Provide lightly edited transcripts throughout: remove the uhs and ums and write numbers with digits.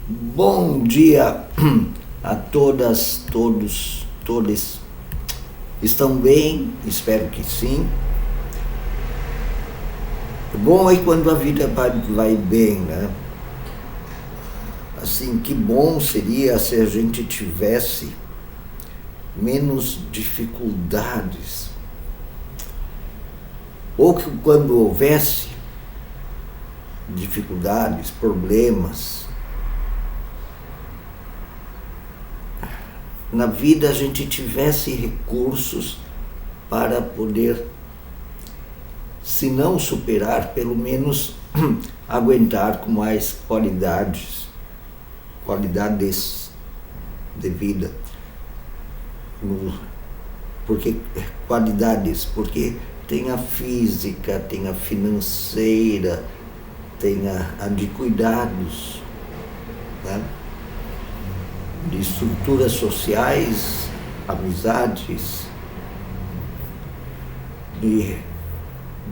Bom dia a todas, todos, todes. Estão bem? Espero que sim. Bom é quando a vida vai bem, né? Assim, que bom seria se a gente tivesse menos dificuldades. Ou que quando houvesse dificuldades, problemas, na vida a gente tivesse recursos para poder, se não superar, pelo menos aguentar com mais qualidades de vida. Porque tem a física, tem a financeira, tem a de cuidados, né? De estruturas sociais, amizades, de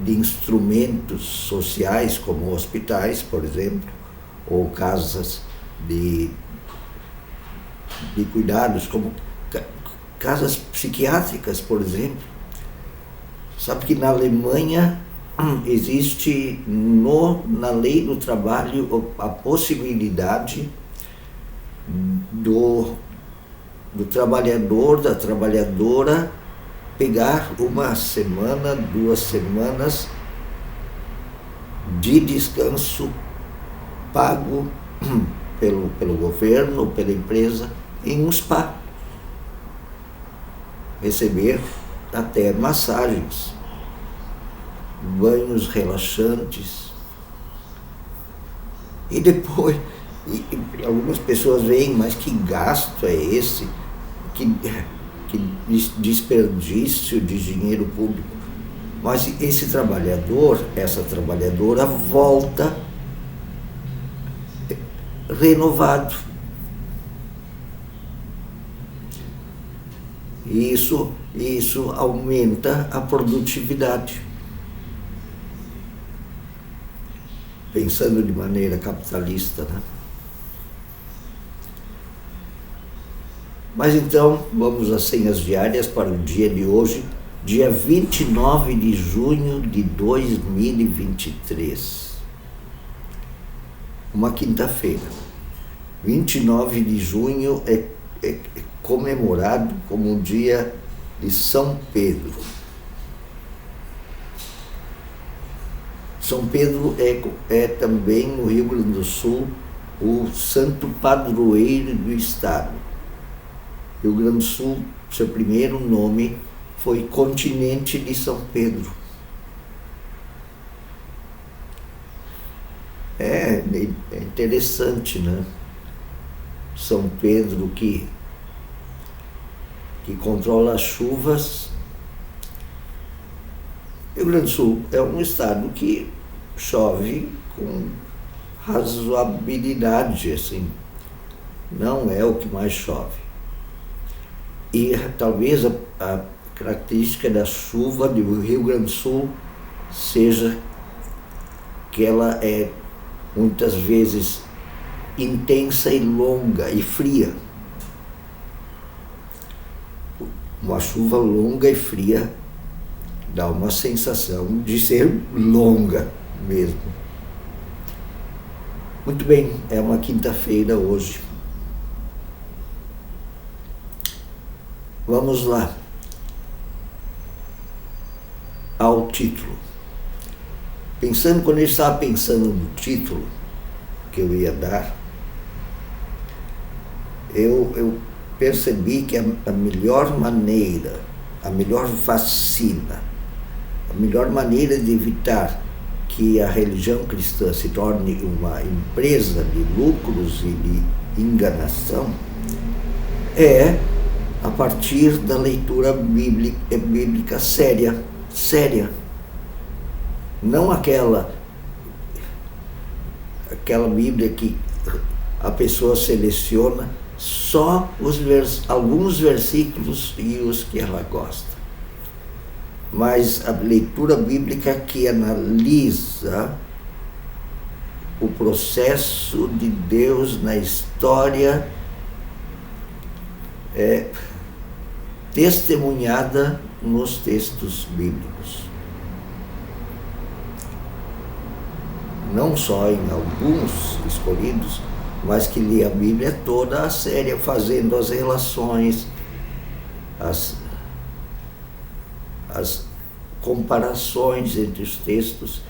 instrumentos sociais como hospitais, por exemplo, ou casas de cuidados, como casas psiquiátricas, por exemplo. Sabe que na Alemanha existe na lei do trabalho a possibilidade do trabalhador, da trabalhadora pegar uma semana, 2 semanas de descanso pago pelo governo, pela empresa, em um spa. Receber até massagens, banhos relaxantes. E depois, algumas pessoas veem, mas que gasto é esse? Que desperdício de dinheiro público. Mas esse trabalhador, essa trabalhadora volta renovado. E isso aumenta a produtividade. Pensando de maneira capitalista, né? Mas então, vamos às senhas diárias para o dia de hoje, dia 29 de junho de 2023. Uma quinta-feira. 29 de junho é comemorado como o dia de São Pedro. São Pedro é também, no Rio Grande do Sul, o santo padroeiro do estado. Rio Grande do Sul, seu primeiro nome foi Continente de São Pedro. É interessante, né? São Pedro que controla as chuvas. Rio Grande do Sul é um estado que chove com razoabilidade, assim. Não é o que mais chove. E talvez a característica da chuva do Rio Grande do Sul seja que ela é muitas vezes intensa e longa e fria. Uma chuva longa e fria dá uma sensação de ser longa mesmo. Muito bem, é uma quinta-feira hoje. Vamos lá ao título. Quando eu estava pensando no título que eu ia dar, eu percebi que a melhor maneira, a melhor vacina, a melhor maneira de evitar que a religião cristã se torne uma empresa de lucros e de enganação é a partir da leitura bíblica séria. Não aquela Bíblia que a pessoa seleciona só alguns versículos e os que ela gosta. Mas a leitura bíblica que analisa o processo de Deus na história é testemunhada nos textos bíblicos. Não só em alguns escolhidos, mas que lê a Bíblia toda a séria, fazendo as relações, as comparações entre os textos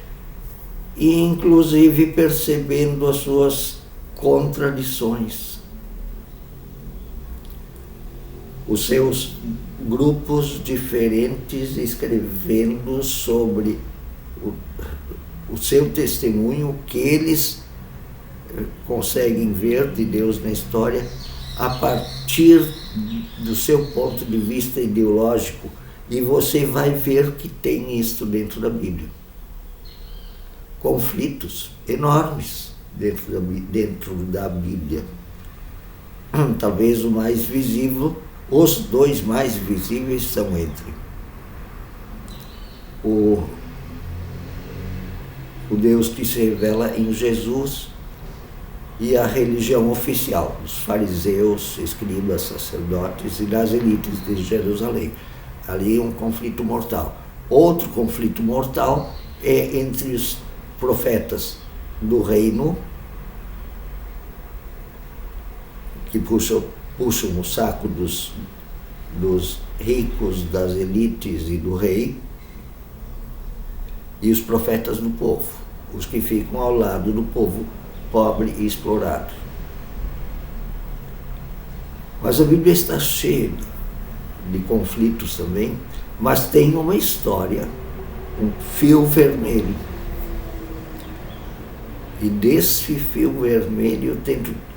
e inclusive percebendo as suas contradições. Os seus grupos diferentes escrevendo sobre o seu testemunho, o que eles conseguem ver de Deus na história a partir do seu ponto de vista ideológico, e você vai ver que tem isso dentro da Bíblia. Conflitos enormes dentro da Bíblia. Talvez o mais visível, os dois mais visíveis são entre o Deus que se revela em Jesus e a religião oficial, os fariseus, escribas, sacerdotes e das elites de Jerusalém. Ali um conflito mortal. Outro conflito mortal é entre os profetas do reino, que puxam o saco dos ricos, das elites e do rei, e os profetas do povo, os que ficam ao lado do povo pobre e explorado. Mas a Bíblia está cheia de conflitos também, mas tem uma história, um fio vermelho. E desse fio vermelho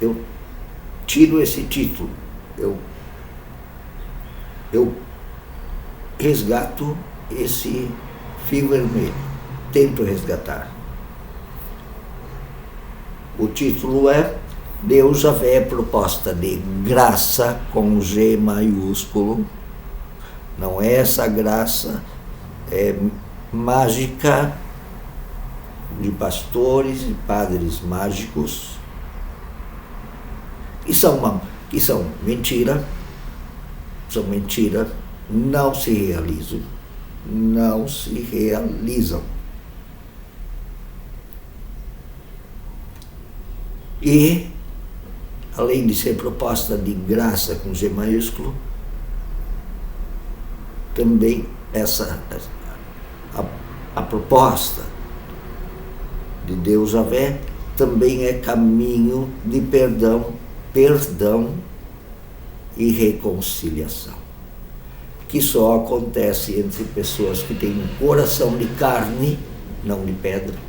eu tiro esse título, eu resgato esse fio vermelho, tento resgatar. O título é Deus Javé, proposta de graça com G maiúsculo. Não é essa graça mágica de pastores e padres mágicos, que são mentira, não se realizam. E, além de ser proposta de graça com G maiúsculo, também a proposta de Deus Javé também é caminho de perdão e reconciliação, que só acontece entre pessoas que têm um coração de carne, não de pedra,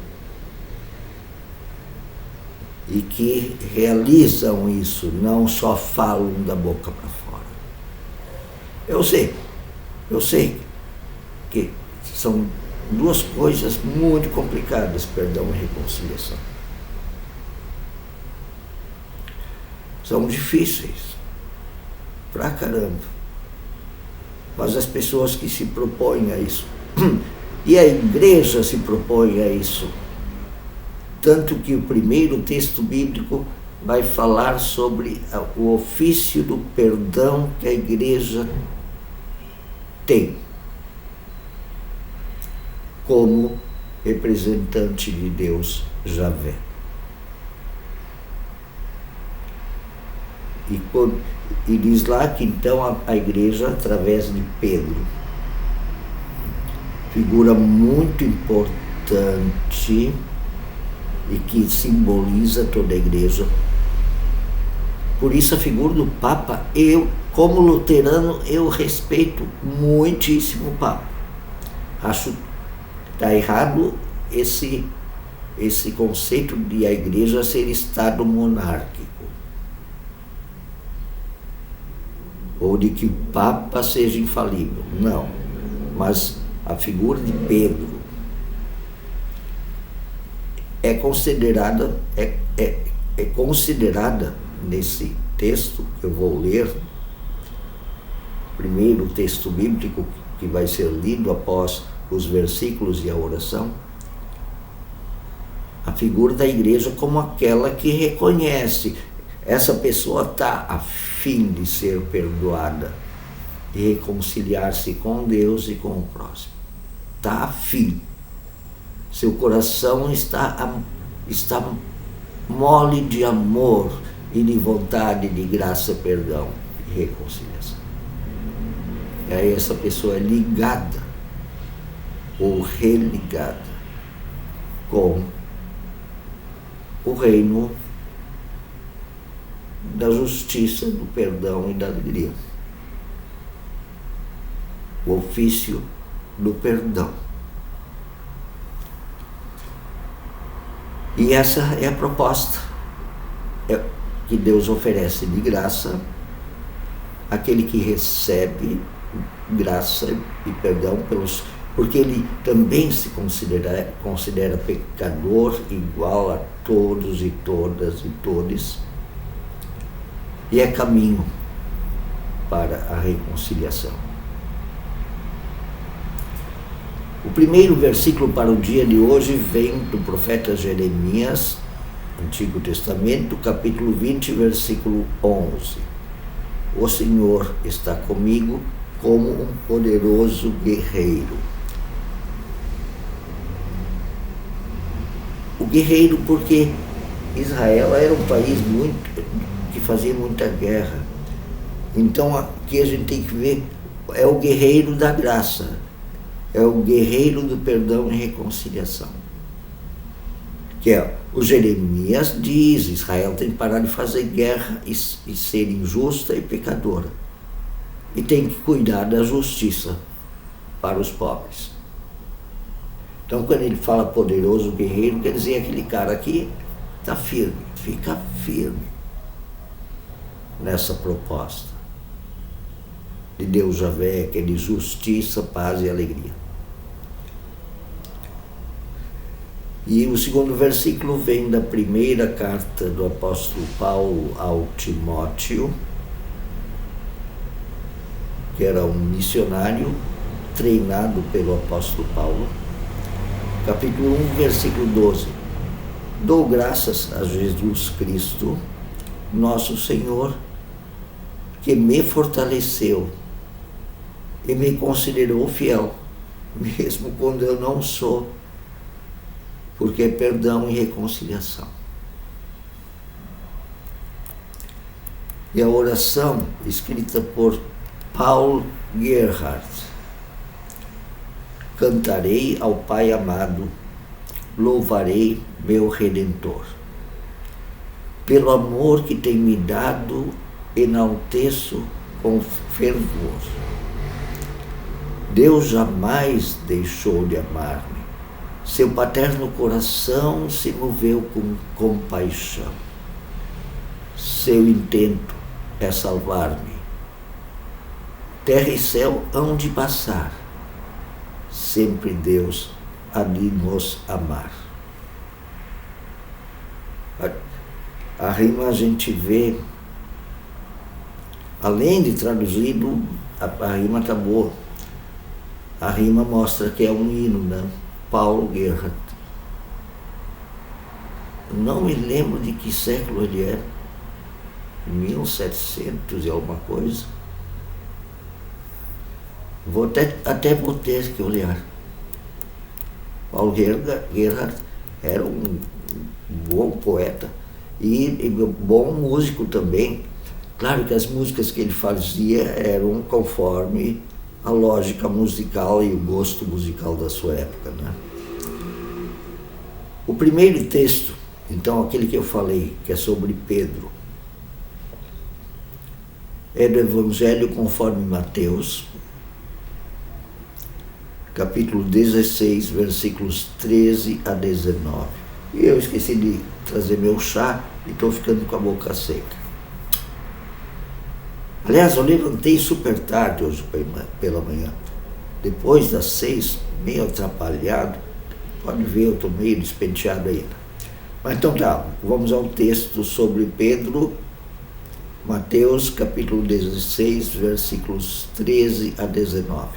e que realizam isso, não só falam da boca para fora. Eu sei que são duas coisas muito complicadas, perdão e reconciliação. São difíceis, pra caramba. Mas as pessoas que se propõem a isso, e a igreja se propõe a isso, tanto que o primeiro texto bíblico vai falar sobre o ofício do perdão que a igreja tem como representante de Deus Javé. E diz lá que então a igreja, através de Pedro, figura muito importante e que simboliza toda a igreja. Por isso a figura do Papa, como luterano, eu respeito muitíssimo o Papa. Acho que está errado esse conceito de a igreja ser Estado monárquico, ou de que o Papa seja infalível. Não, mas a figura de Pedro é considerada nesse texto que eu vou ler, primeiro o texto bíblico que vai ser lido após os versículos e a oração, a figura da igreja como aquela que reconhece. Essa pessoa está a fim de ser perdoada e reconciliar-se com Deus e com o próximo. Está a fim. Seu coração está mole de amor e de vontade de graça, perdão e reconciliação. E aí essa pessoa é ligada ou religada com o reino da justiça, do perdão e da alegria. O ofício do perdão. E essa é a proposta que Deus oferece de graça àquele que recebe graça e perdão porque ele também se considera pecador igual a todos e todas e todes, e é caminho para a reconciliação. O primeiro versículo para o dia de hoje vem do profeta Jeremias, Antigo Testamento, capítulo 20, versículo 11. O Senhor está comigo como um poderoso guerreiro. O guerreiro porque Israel era um país que fazia muita guerra. Então aqui a gente tem que ver, é o guerreiro da graça, é o guerreiro do perdão e reconciliação. Que é, o Jeremias diz, Israel tem que parar de fazer guerra e ser injusta e pecadora. E tem que cuidar da justiça para os pobres. Então, quando ele fala poderoso guerreiro, quer dizer aquele cara que está firme, fica firme nessa proposta de Deus Javé, que é de justiça, paz e alegria. E o segundo versículo vem da primeira carta do apóstolo Paulo ao Timóteo, que era um missionário treinado pelo apóstolo Paulo. Capítulo 1, versículo 12. Dou graças a Jesus Cristo, nosso Senhor, que me fortaleceu e me considerou fiel, mesmo quando eu não sou, porque é perdão e reconciliação. E a oração escrita por Paul Gerhardt: cantarei ao Pai amado, louvarei meu Redentor. Pelo amor que tem me dado, enalteço com fervor. Deus jamais deixou de amar-me. Seu paterno coração se moveu com compaixão. Seu intento é salvar-me. Terra e céu hão de passar, sempre Deus há de nos amar. A rima a gente vê, além de traduzido, a rima está boa. A rima mostra que é um hino, né? Paul Gerhardt. Não me lembro de que século ele é, 1700 e alguma coisa. Até vou ter que olhar. Paul Gerhardt era um bom poeta e bom músico também. Claro que as músicas que ele fazia eram conforme a lógica musical e o gosto musical da sua época, né? O primeiro texto, então aquele que eu falei, que é sobre Pedro, é do Evangelho conforme Mateus, capítulo 16, versículos 13 a 19. E eu esqueci de trazer meu chá e estou ficando com a boca seca. Aliás, eu levantei super tarde hoje pela manhã. Depois das 6, meio atrapalhado. Pode ver, eu estou meio despenteado ainda. Mas então tá, vamos ao texto sobre Pedro, Mateus capítulo 16, versículos 13 a 19.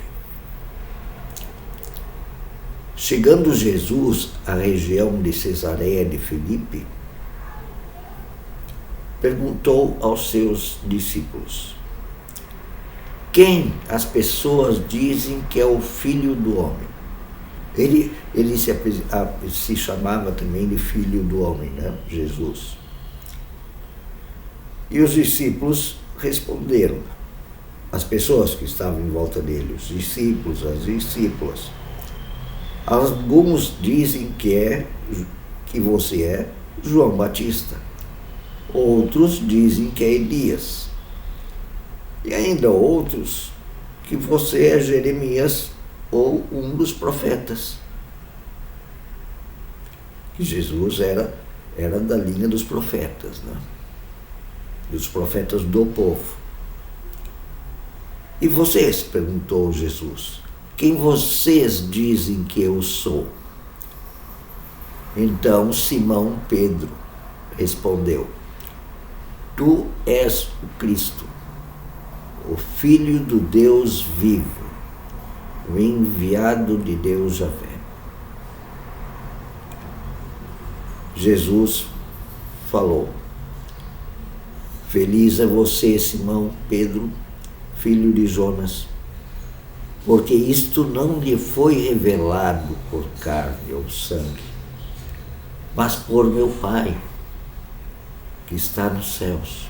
Chegando Jesus à região de Cesareia de Filipe, perguntou aos seus discípulos: quem as pessoas dizem que é o Filho do Homem? Ele se chamava também de Filho do Homem, né? Jesus. E os discípulos responderam, as pessoas que estavam em volta dele, os discípulos, as discípulas. Alguns dizem que você é João Batista. Outros dizem que é Elias. E ainda outros que você é Jeremias ou um dos profetas. Que Jesus era da linha dos profetas, né? Dos profetas do povo. E vocês? Perguntou Jesus. Quem vocês dizem que eu sou? Então Simão Pedro respondeu: tu és o Cristo, o Filho do Deus vivo, o enviado de Deus Javé. Jesus falou: feliz é você, Simão Pedro, filho de Jonas, porque isto não lhe foi revelado por carne ou sangue, mas por meu Pai, que está nos céus.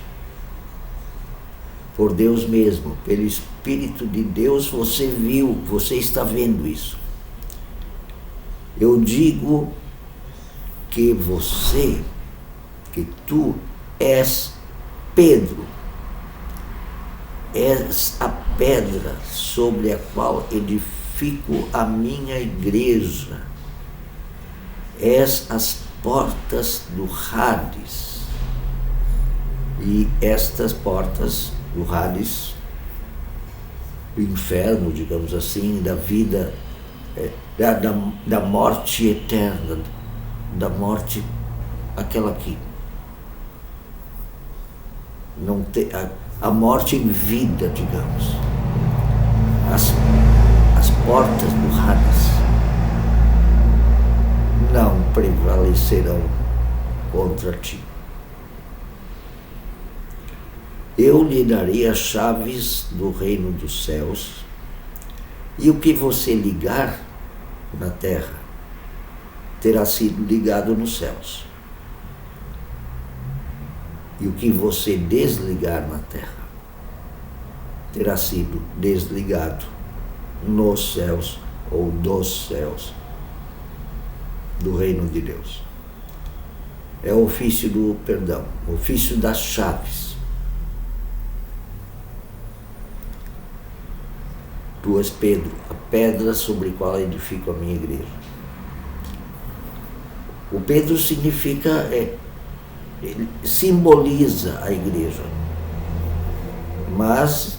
Por Deus mesmo, pelo Espírito de Deus, você está vendo isso. Eu digo que tu és Pedro, és a pedra sobre a qual edifico a minha igreja, és as portas do Hades. E estas portas do Hades, do inferno, digamos assim, da vida, da morte eterna, da morte, aquela que não tem, a morte em vida, digamos. As portas do Hades não prevalecerão contra ti. Eu lhe darei as chaves do reino dos céus, e o que você ligar na terra terá sido ligado nos céus. E o que você desligar na terra terá sido desligado nos céus ou dos céus do reino de Deus. É o ofício do perdão, o ofício das chaves. Tu és Pedro, a pedra sobre a qual edifico a minha igreja. O Pedro significa, ele simboliza a igreja. Mas,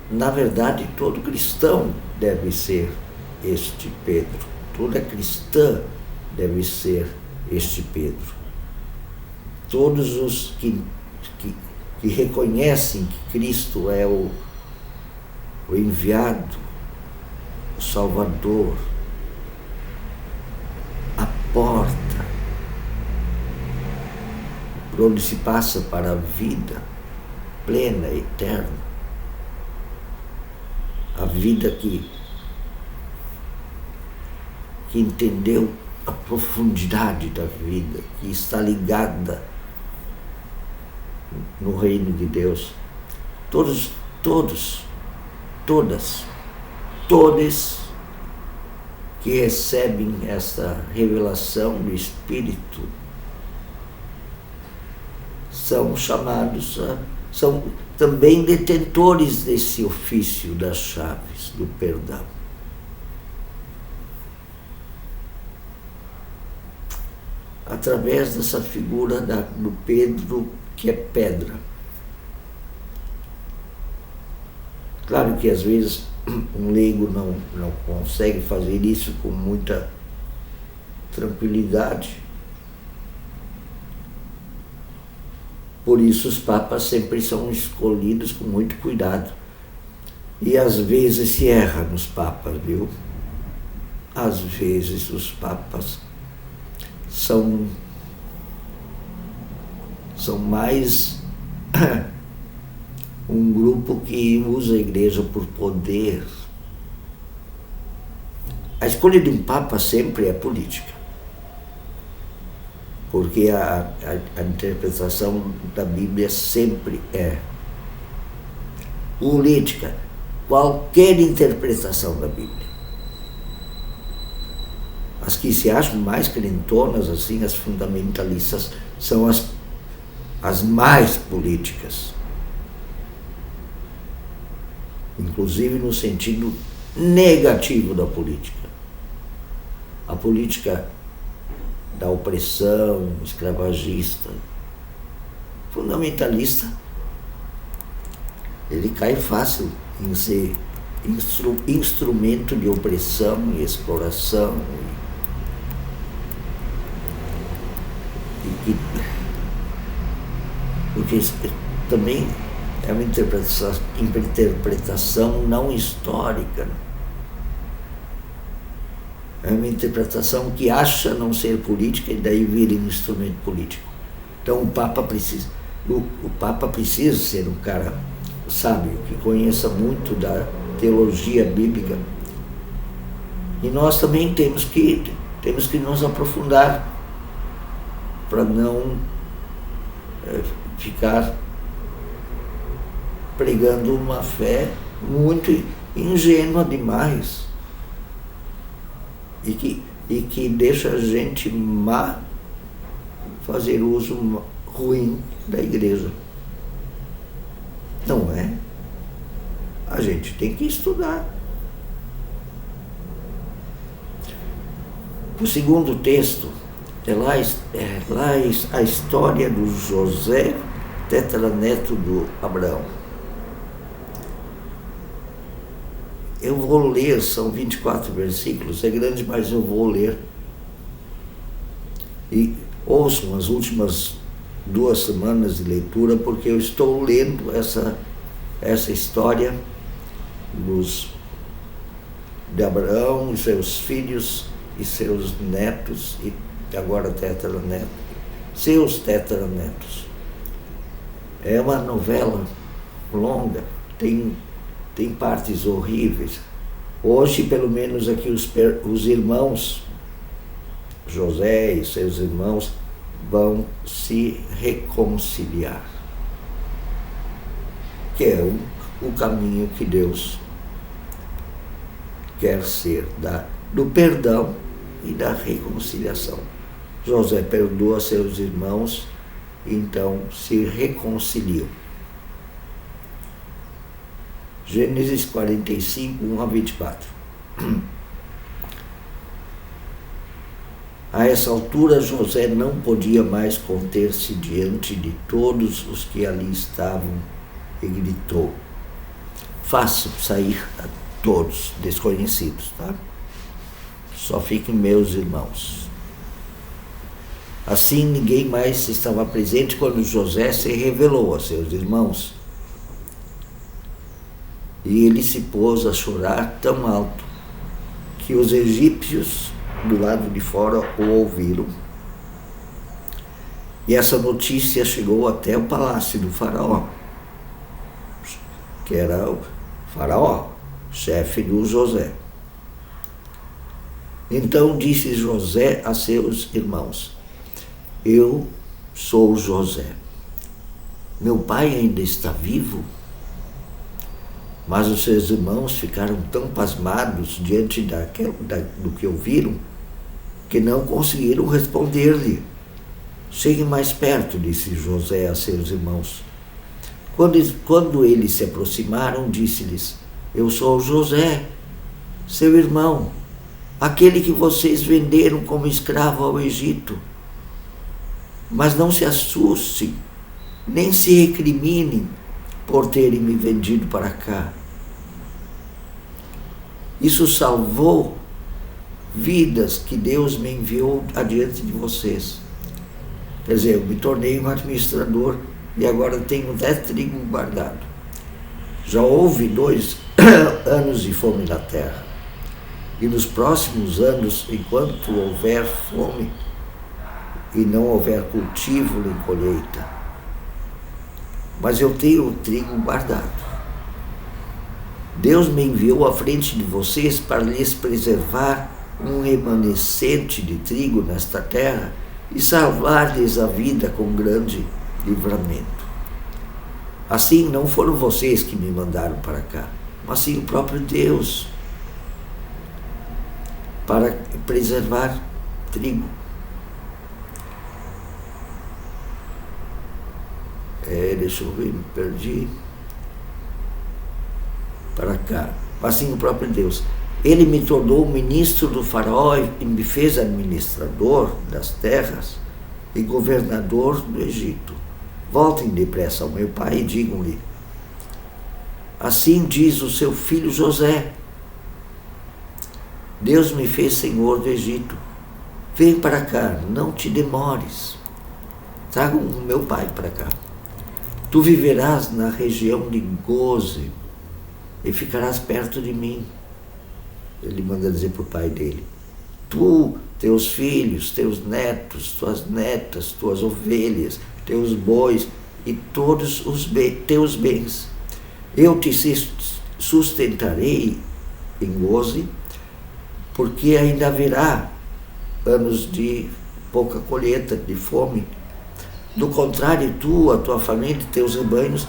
na verdade, todo cristão deve ser este Pedro. Toda cristã deve ser este Pedro. Todos os que reconhecem que Cristo é o enviado, o Salvador, a porta, por onde se passa para a vida plena, eterna, a vida que entendeu a profundidade da vida, que está ligada no reino de Deus. Todos que recebem esta revelação do Espírito são chamados são também detentores desse ofício das chaves do perdão. Através dessa figura do Pedro, que é pedra. Claro que às vezes um leigo não consegue fazer isso com muita tranquilidade. Por isso os papas sempre são escolhidos com muito cuidado. E às vezes se erra nos papas, viu? às vezes os papas são mais um grupo que usa a igreja por poder. A escolha de um papa sempre é política, porque a interpretação da Bíblia sempre é política, qualquer interpretação da Bíblia. As que se acham mais crentonas, assim, as fundamentalistas, são as mais políticas. Inclusive no sentido negativo da política. A política da opressão escravagista. Fundamentalista, ele cai fácil em ser instrumento de opressão e exploração. Porque também é uma interpretação não histórica. É uma interpretação que acha não ser política e daí vira um instrumento político. Então o Papa precisa ser um cara sábio, que conheça muito da teologia bíblica. E nós também temos que nos aprofundar para não ficar pregando uma fé muito ingênua demais e que deixa a gente fazer uso ruim da igreja. Não é? A gente tem que estudar. O segundo texto é lá a história do José, tetraneto do Abraão. Eu vou ler, são 24 versículos, é grande, mas eu vou ler. E ouçam as últimas 2 semanas de leitura, porque eu estou lendo essa história de Abraão e seus filhos e seus netos, e agora tetranetos, seus tetranetos. É uma novela longa, tem partes horríveis. Hoje, pelo menos aqui, os irmãos, José e seus irmãos, vão se reconciliar. Que é o caminho que Deus quer ser, do perdão e da reconciliação. José perdoa seus irmãos, então se reconciliam. Gênesis 45, 1 a 24. A essa altura, José não podia mais conter-se diante de todos os que ali estavam e gritou: faço sair a todos, desconhecidos, tá? Só fiquem meus irmãos. Assim, ninguém mais estava presente quando José se revelou a seus irmãos. E ele se pôs a chorar tão alto que os egípcios do lado de fora o ouviram. E essa notícia chegou até o palácio do faraó, que era o faraó, chefe do José. Então disse José a seus irmãos: eu sou José. Meu pai ainda está vivo? Mas os seus irmãos ficaram tão pasmados diante do que ouviram que não conseguiram responder-lhe. Cheguem mais perto, disse José a seus irmãos. Quando eles se aproximaram, disse-lhes: eu sou José, seu irmão, aquele que vocês venderam como escravo ao Egito. Mas não se assustem, nem se recriminem por terem me vendido para cá. Isso salvou vidas que Deus me enviou adiante de vocês. Quer dizer, eu me tornei um administrador e agora tenho 10 trigo guardado. Já houve 2 anos de fome na terra. E nos próximos anos, enquanto houver fome e não houver cultivo nem colheita, mas eu tenho o trigo guardado. Deus me enviou à frente de vocês para lhes preservar um remanescente de trigo nesta terra e salvar-lhes a vida com grande livramento. Assim, não foram vocês que me mandaram para cá, mas sim o próprio Deus, para preservar trigo. Deixa eu ver, me perdi. Para cá, mas sim o próprio Deus. Ele me tornou ministro do faraó e me fez administrador das terras e governador do Egito. Voltem depressa ao meu pai e digam-lhe: assim diz o seu filho José, Deus me fez senhor do Egito. Vem para cá, não te demores. Tragam o meu pai para cá. Tu viverás na região de Gósen e ficarás perto de mim. Ele manda dizer para o pai dele: tu, teus filhos, teus netos, tuas netas, tuas ovelhas, teus bois e todos os teus bens. Eu te sustentarei em Gósen, porque ainda haverá anos de pouca colheita, de fome. Do contrário, tu, a tua família e teus rebanhos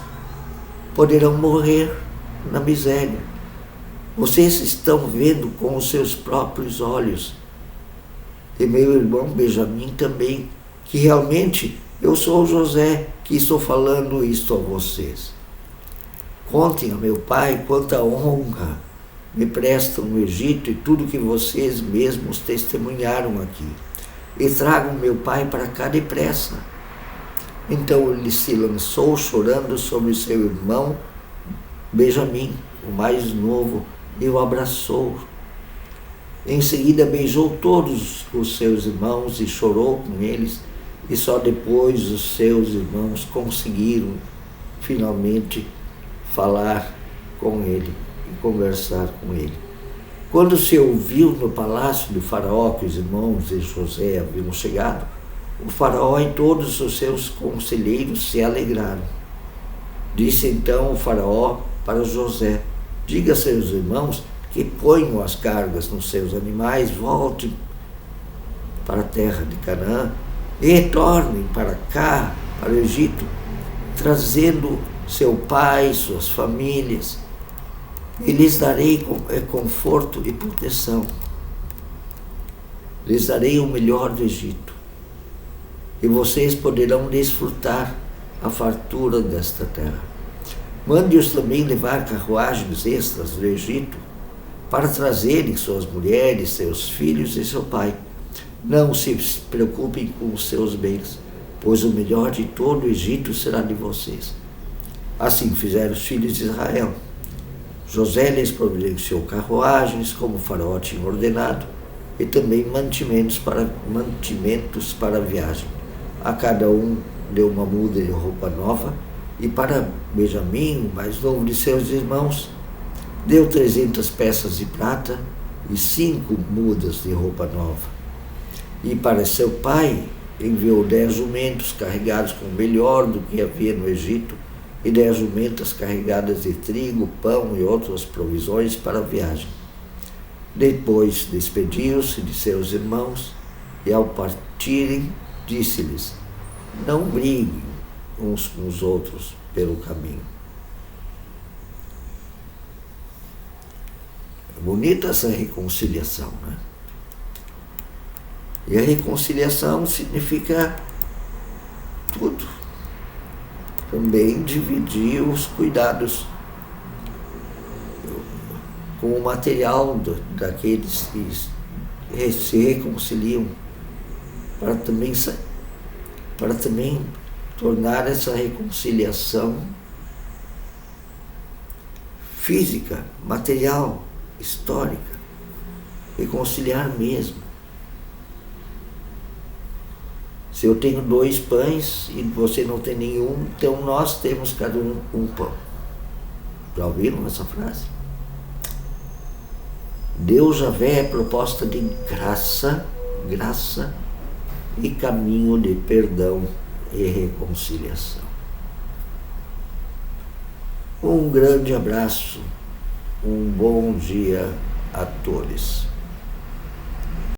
poderão morrer na miséria. Vocês estão vendo com os seus próprios olhos, e meu irmão Benjamim também, que realmente eu sou José que estou falando isto a vocês. Contem a meu pai quanta honra me prestam no Egito e tudo que vocês mesmos testemunharam aqui. E tragam meu pai para cá depressa. Então ele se lançou chorando sobre seu irmão Benjamim, o mais novo, e o abraçou. Em seguida beijou todos os seus irmãos e chorou com eles, e só depois os seus irmãos conseguiram finalmente falar com ele e conversar com ele. Quando se ouviu no palácio do faraó que os irmãos de José haviam chegado, o faraó e todos os seus conselheiros se alegraram. Disse então o faraó para José: diga a seus irmãos que ponham as cargas nos seus animais, voltem para a terra de Canaã e retornem para cá, para o Egito, trazendo seu pai, suas famílias, e lhes darei conforto e proteção. Lhes darei o melhor do Egito, e vocês poderão desfrutar a fartura desta terra. Mande-os também levar carruagens extras do Egito para trazerem suas mulheres, seus filhos e seu pai. Não se preocupem com os seus bens, pois o melhor de todo o Egito será de vocês. Assim fizeram os filhos de Israel. José lhes providenciou carruagens, como o faraó tinha ordenado, e também mantimentos para a viagem. A cada um deu uma muda de roupa nova, e para Benjamim, o mais novo de seus irmãos, deu 300 peças de prata e 5 mudas de roupa nova. E para seu pai enviou 10 jumentos carregados com o melhor do que havia no Egito, e 10 jumentas carregadas de trigo, pão e outras provisões para a viagem. Depois despediu-se de seus irmãos e, ao partirem, disse-lhes: não briguem uns com os outros pelo caminho. É bonita essa reconciliação, né? E a reconciliação significa tudo. Também dividir os cuidados com o material daqueles que se reconciliam, para também tornar essa reconciliação física, material, histórica, reconciliar mesmo. Se eu tenho 2 pães e você não tem nenhum, então nós temos cada um pão. Já ouviram essa frase? Deus Javé é proposta de graça e caminho de perdão e reconciliação. Um grande abraço, um bom dia a todos.